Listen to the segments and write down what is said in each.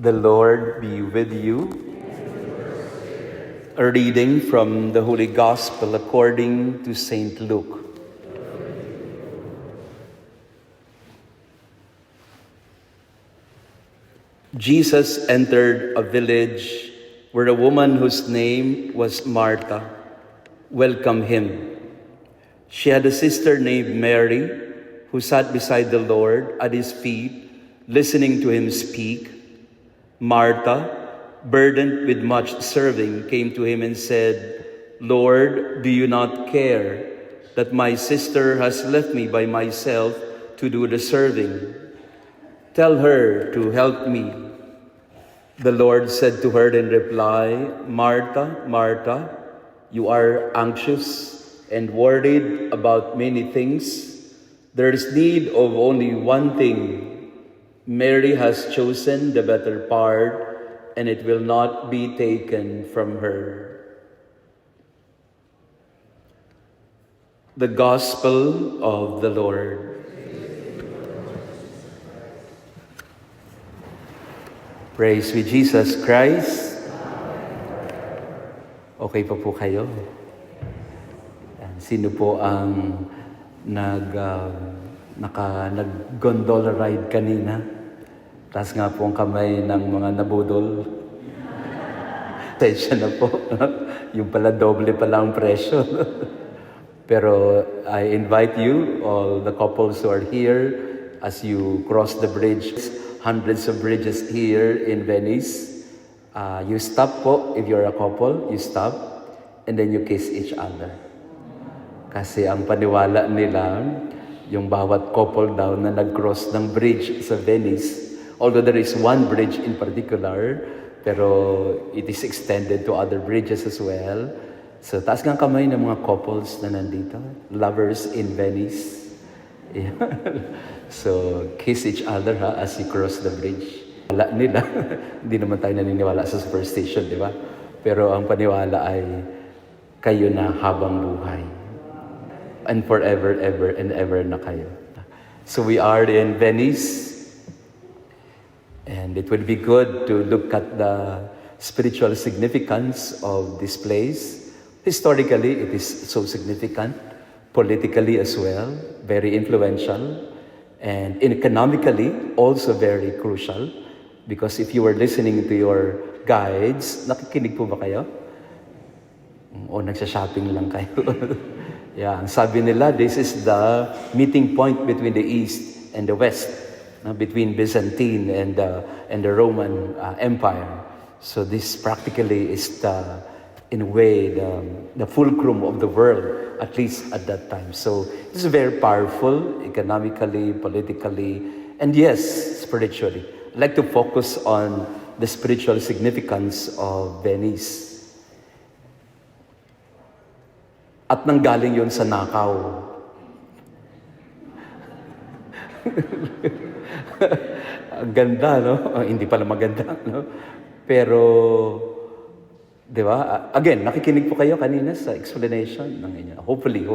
The Lord be with you. A reading from the Holy Gospel according to Saint Luke. Jesus entered a village where a woman whose name was Martha welcomed him. She had a sister named Mary who sat beside the Lord at his feet, listening to him speak. Martha, burdened with much serving, came to him and said, "Lord, do you not care that my sister has left me by myself to do the serving? Tell her to help me." The Lord said to her in reply, "Martha, Martha, you are anxious and worried about many things. There is need of only one thing. Mary has chosen the better part, and it will not be taken from her." The Gospel of the Lord. Praise be Jesus Christ. Okay pa po kayo? Sino po ang nag-gondola ride kanina? Taas nga po ang kamay ng mga nabudol. Tensya na po. Yung pala doble pala ang presyo. Pero I invite you, all the couples who are here, as you cross the bridge, hundreds of bridges here in Venice, you stop po, if you're a couple, you stop, and then you kiss each other. Kasi ang paniwala nila, yung bawat couple daw na nag-cross ng bridge sa Venice, although there is one bridge in particular, pero it is extended to other bridges as well. So taas ng kamay ng mga couples na nandito, lovers in Venice. Yeah. So kiss each other as you cross the bridge. Wala nila, hindi naman tayo naniniwala sa superstition, di ba? Pero ang paniwala ay kayo na habang buhay. And forever, ever, and ever na kayo. So we are in Venice, and it would be good to look at the spiritual significance of this place. Historically, it is so significant. Politically as well, very influential. And economically, also very crucial. Because if you were listening to your guides, nakikinig po ba kayo? O nagsha-shopping lang kayo? Yeah, sabi nila, this is the meeting point between the East and the West, between Byzantine and the Roman Empire. So this practically is in a way, the fulcrum of the world, at least at that time. So this is very powerful, economically, politically, and yes, spiritually. I'd like to focus on the spiritual significance of Venice. At nanggaling yun sa Nakaw. Ang ganda, no? Hindi pala maganda, no? Pero, di ba? Again, nakikinig po kayo kanina sa explanation ng inyo. Hopefully,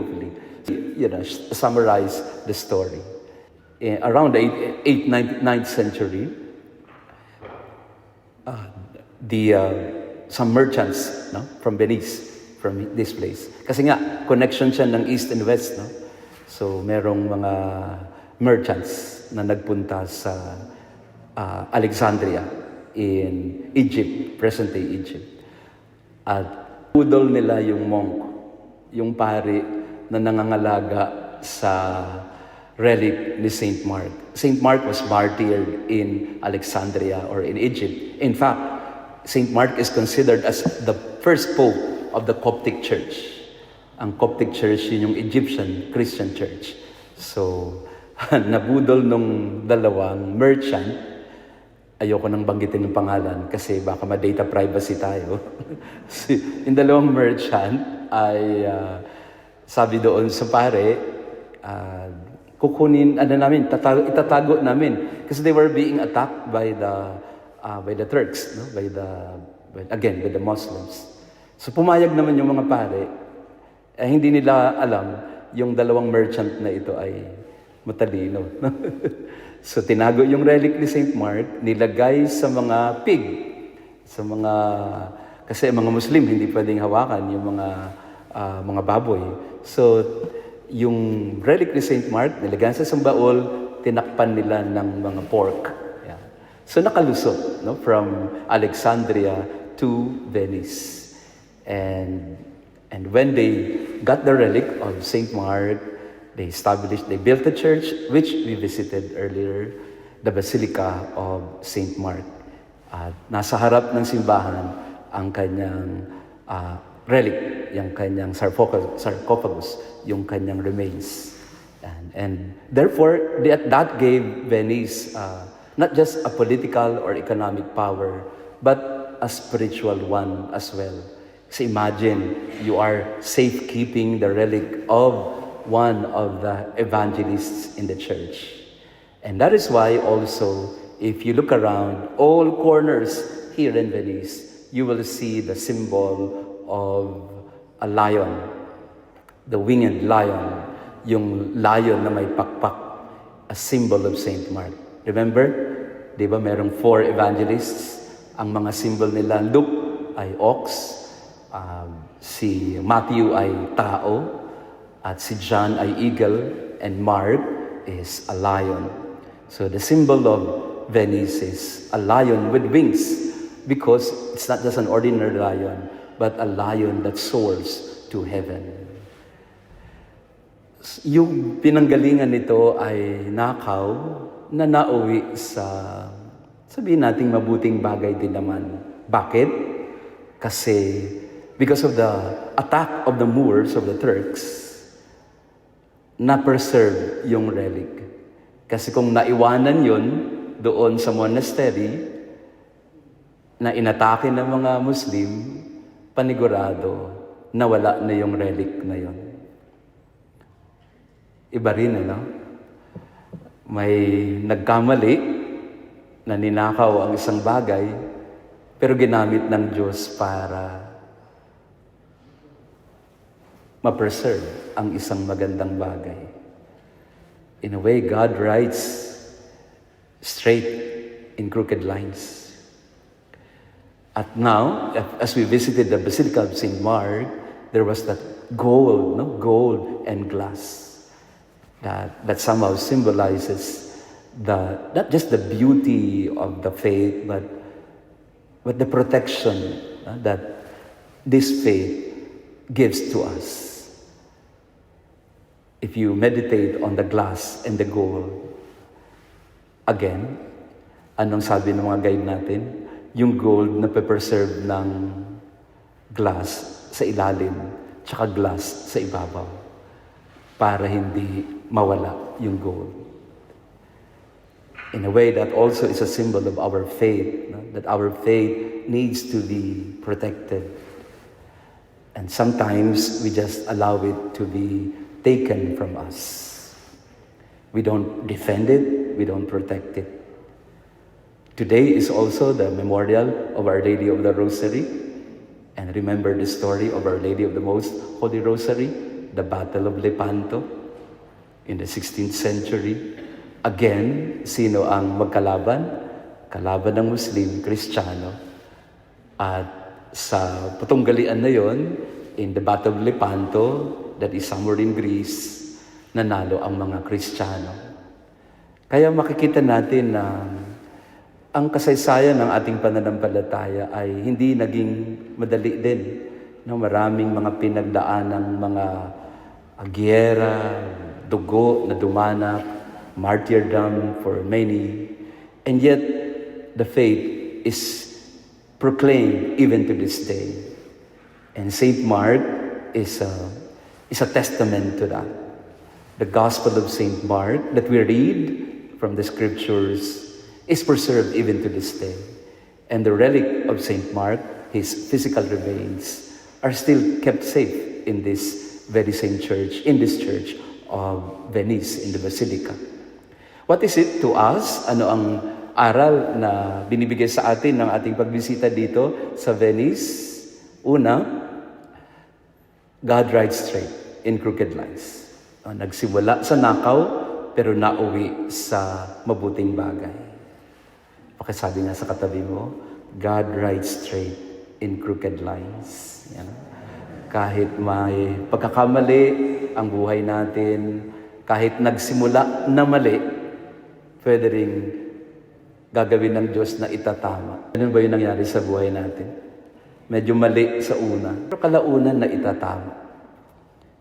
summarize the story. Around the 8th, 9th century, some merchants, no, from Venice, from this place. Kasi nga, connection siya ng East and West, no? So, merong mga merchants na nagpunta sa Alexandria in Egypt, present-day Egypt. At pudol nila yung monk, yung pari na nangangalaga sa relic ni Saint Mark. Saint Mark was martyred in Alexandria or in Egypt. In fact, Saint Mark is considered as the first pope of the Coptic Church. Ang Coptic Church, yun yung Egyptian Christian Church. So, nabudol nung dalawang merchant. Ayoko nang banggitin yung pangalan kasi baka ma-data privacy tayo. Yung dalawang merchant ay sabi doon sa pare, kukunin, itatago namin. Kasi they were being attacked by the Turks, no? by the Muslims. So pumayag naman yung mga pare, hindi nila alam yung dalawang merchant na ito ay matalino. So tinago yung relic ni Saint Mark, nilagay sa mga pig, sa mga, kasi mga Muslim hindi pwedeng hawakan yung mga baboy. So yung relic ni Saint Mark, nilagay sa baol, tinakpan nila ng mga pork. Yeah. So nakalusot, no, from Alexandria to Venice. And when they got the relic of Saint Mark, they built a church, which we visited earlier, the Basilica of Saint Mark. At nasa harap ng simbahan ang kanyang relic, yung kanyang sarcophagus, yung kanyang remains. And therefore, that gave Venice not just a political or economic power, but a spiritual one as well. So imagine, you are safekeeping the relic of one of the evangelists in the church. And that is why also, if you look around all corners here in Venice, you will see the symbol of a lion, the winged lion, yung lion na may pakpak, a symbol of Saint Mark. Remember, di ba merong 4 evangelists? Ang mga symbol nila, Luke ay ox, si Matthew ay tao, at si John ay eagle, and Mark is a lion. So the symbol of Venice is a lion with wings, because it's not just an ordinary lion, but a lion that soars to heaven. Yung pinanggalingan nito ay nakaw na nauwi sa, sabihin nating mabuting bagay din naman. Bakit? Kasi because of the attack of the Moors, of the Turks, na-preserve yung relic. Kasi kung naiwanan yun doon sa monastery, na inatake ng mga Muslim, panigurado, nawala na yung relic na yun. Iba rin, ano? May nagkamali na ninakaw ang isang bagay, pero ginamit ng Diyos para ma-preserve ang isang magandang bagay. In a way, God writes straight in crooked lines. At now, as we visited the Basilica of St. Mark, there was that gold and glass that somehow symbolizes not just the beauty of the faith, but the protection that this faith gives to us. If you meditate on the glass and the gold, again, anong sabi ng mga guide natin? Yung gold na preserve ng glass sa ilalim, tsaka glass sa ibabaw, para hindi mawala yung gold. In a way, that also is a symbol of our faith, that our faith needs to be protected. And sometimes we just allow it to be taken from us. We don't defend it, we don't protect it. Today is also the memorial of Our Lady of the Rosary. And remember the story of Our Lady of the Most Holy Rosary, the Battle of Lepanto in the 16th century. Again, sino ang magkalaban? Kalaban ng Muslim, Kristiyano. At sa patunggalian na yon, in the Battle of Lepanto, that is somewhere in Greece, nanalo ang mga Kristiyano. Kaya makikita natin na ang kasaysayan ng ating pananampalataya ay hindi naging madali din. No, maraming mga pinagdaan ng mga giyera, dugo na dumanap, martyrdom for many. And yet, the faith is proclaimed even to this day. And Saint Mark is a testament to that. The Gospel of Saint Mark that we read from the Scriptures is preserved even to this day. And the relic of Saint Mark, his physical remains, are still kept safe in this very same church, in this church of Venice, in the Basilica. What is it to us? Ano ang aral na binibigay sa atin ng ating pagbisita dito sa Venice? Una, God writes straight in crooked lines. Nagsimula sa nakaw, pero nauwi sa mabuting bagay. Pakisabi nga sa katabi mo, God rides straight in crooked lines. Yan. Kahit may pagkakamali ang buhay natin, kahit nagsimula na mali, pwede rin gagawin ng Diyos na itatama. Ano ba yung nangyari sa buhay natin? Medyo mali sa una, pero kalaunan na itatama.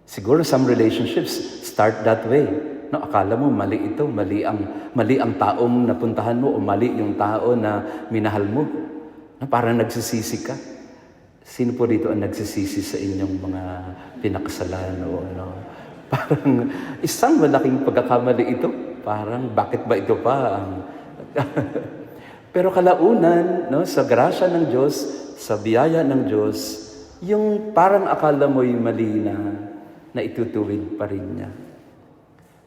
Siguro some relationships start that way. No, akala mo mali ito, mali ang taong napuntahan mo o mali yung tao na minahal mo. Na parang nagsisisi ka. Sino po dito ang nagsisisi sa inyong mga pinakasalan o ano? Parang isang malaking pagkakamali ito. Parang bakit ba ito pa? Pero kalaunan, no, sa grasya ng Diyos, sa biyaya ng Diyos, yung parang akala mo'y mali na itutuwid pa rin niya.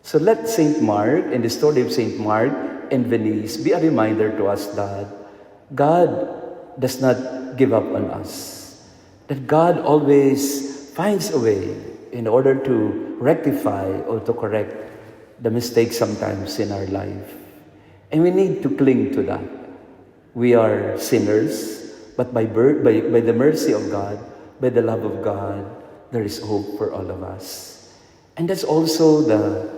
So let St. Mark and the story of St. Mark and Venice be a reminder to us that God does not give up on us. That God always finds a way in order to rectify or to correct the mistakes sometimes in our life. And we need to cling to that. We are sinners, but by the mercy of God, by the love of God, there is hope for all of us. And that's also the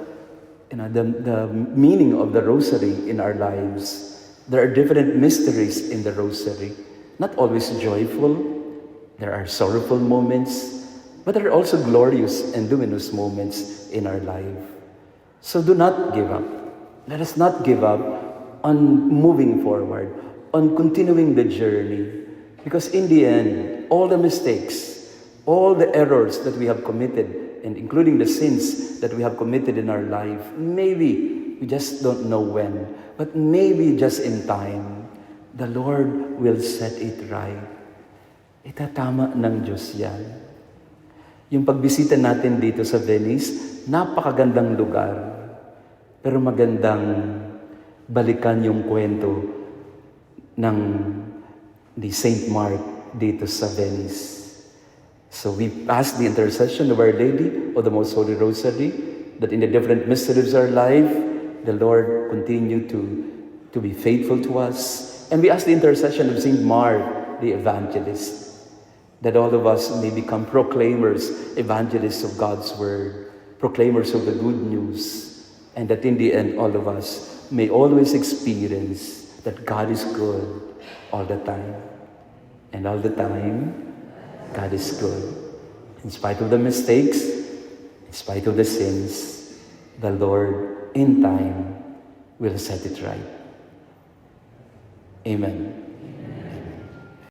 meaning of the rosary in our lives. There are different mysteries in the rosary, not always joyful. There are sorrowful moments, but there are also glorious and luminous moments in our life. So do not give up. Let us not give up on moving forward, on continuing the journey. Because in the end, all the mistakes, all the errors that we have committed, and including the sins that we have committed in our life, maybe we just don't know when, but maybe just in time, the Lord will set it right. Itatama ng Diyos yan. Yung pagbisita natin dito sa Venice, napakagandang lugar, pero magandang balikan yung kwento ng ni St. Mark dito sa Venice. So we ask the intercession of Our Lady of the Most Holy Rosary that in the different mysteries of our life, the Lord continue to be faithful to us. And we ask the intercession of St. Mark, the evangelist, that all of us may become proclaimers, evangelists of God's Word, proclaimers of the good news, and that in the end, all of us may always experience that God is good all the time. And all the time, God is good. In spite of the mistakes, in spite of the sins, the Lord, in time, will set it right. Amen.